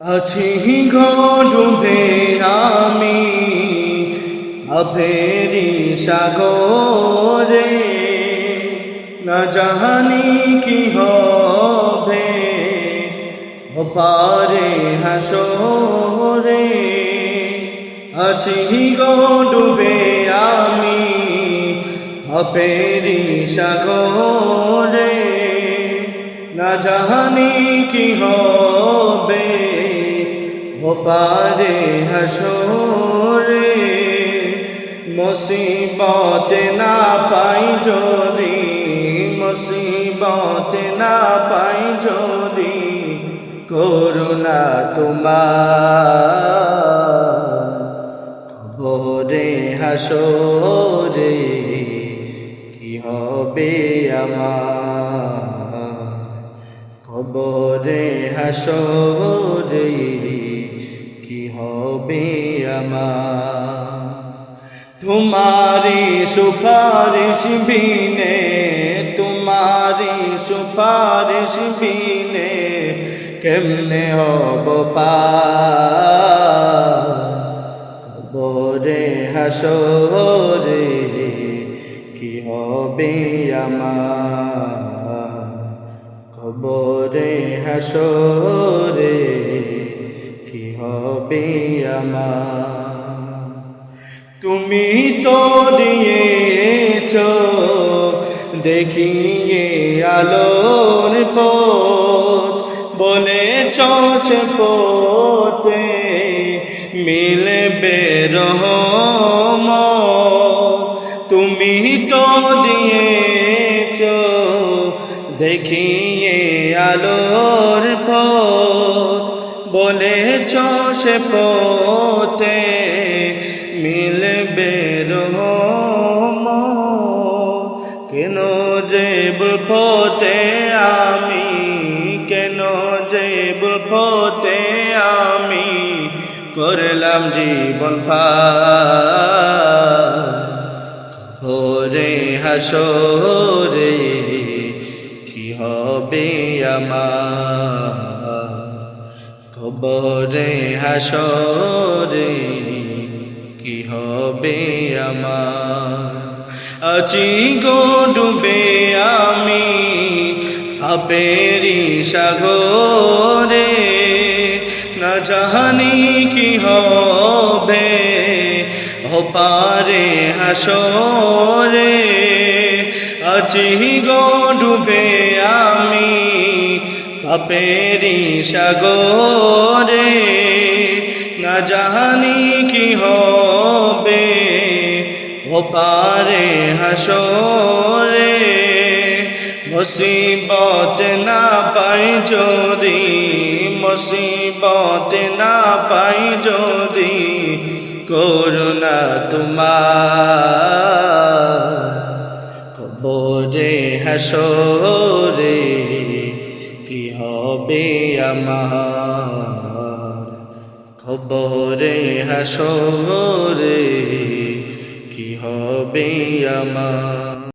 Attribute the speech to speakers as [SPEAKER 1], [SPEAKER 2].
[SPEAKER 1] আছি গো ডুবে আমি আভেরি সাগরে, না জানি কি হবে ওপারে হাসরে। আছি গো ডুবে আমি আভেরি সাগরে, না জানি কি হবে ওপারে হাসরে। মুসিবত না পাই যদি, মুসিবত না পাই যদি, করুণা তোমার খবরে হাসরে কি হবে আমার, খবরে হাসরে কি হবে আমার। তোমারি সুপারিশ বিনে, তোমারি সুপারিশ বিনে কেমনে হব পার, খবরে হাসরে কি হবে আমার, খবরে হাসরে কি হবে আমার। তুমি তো দিয়েছ দেখিয়ে আলোর পথ, বলেছ সে পথে মিলবে রহমত। তুমি তো দিয়েছ দেখিয়ে আলোর পথ, বলেছ সে পথে মিলবে রহমত। কেন যে পথে আমি, কেন যে পথে আমি করলাম জীবন পার, খবরে হাসরে কি হবে আমার, খবরে হাসরে কি হবে আমার। আছি গো ডুবে আমি আবেরি সাগরে, না জানি কি হবে ওপারে হাসরে। আছি গো ডুবে আমি পাপেরি সাগরে, না জানি কি হবে ওপারে হাসরে। মুসিবত না পাই যদি, মুসিবত না পাই যদি, করুণা তোমার খবরে হাসরে কি হবে আমার, খবরে হাসরে কি হবে আমার।